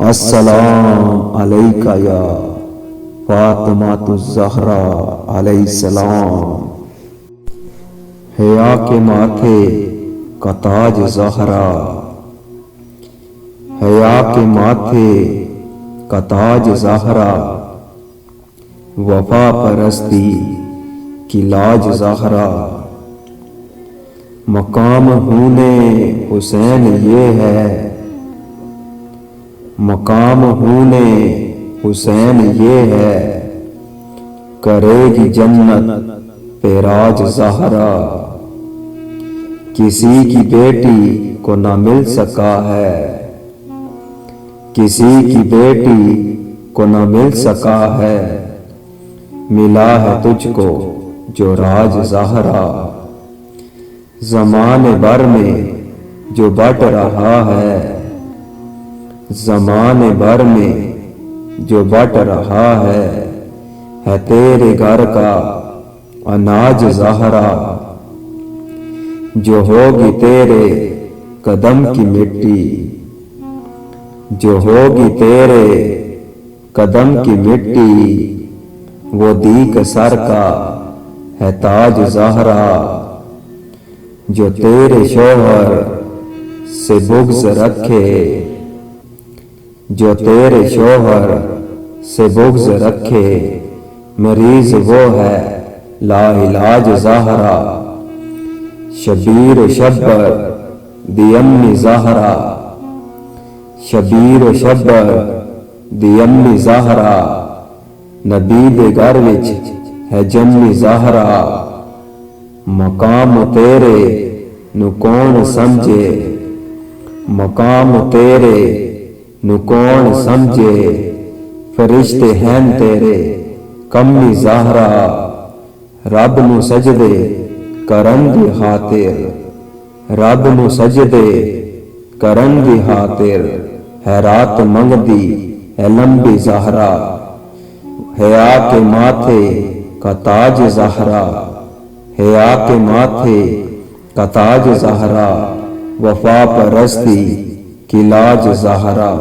अस्सलाम अलैका या फातिमातु ज़हरा अलैहिस्सलाम। हया के माथे का ताज ज़हरा, हया के माथे का ताज ज़हरा, वफा परस्ती की लाज ज़हरा। मकाम हूने हुसैन ये है, मकाम हूने हुसैन ये है, करेगी जन्नत पे राज ज़हरा। किसी की बेटी को न मिल सका है, किसी की बेटी को न मिल सका है, मिला है तुझको जो राज ज़हरा। ज़माने भर में जो बट रहा है, ज़माने भर में जो बट रहा है तेरे घर का अनाज ज़हरा। जो होगी तेरे कदम की मिट्टी, जो होगी तेरे कदम की मिट्टी, वो दीक सर का है ताज ज़हरा। जो तेरे शोहर से बुग़्ज़ रखे, जो तेरे शोहर से बुग़्ज़ रखे, मरीज वो है लाइलाज ज़हरा। शबीर शब्बर दी अम्मी ज़हरा, शबीर शब्बर दी अम्मी ज़हरा, नबी दे घर विच है जम्मी ज़हरा। मकाम तेरे नु कौन समझे, मकाम तेरे नु कौन समझे, फरिश्ते हैं तेरे कम्मी ज़हरा। रब नु सजदे करन दी खातिर, रब नु सजदे करन दी खातिर, है रात मंगदी है लंबी ज़हरा। हया के माथे का ताज ज़हरा, हया के माथे का ताज ज़हरा, वफा परस्ती की लाज ज़हरा।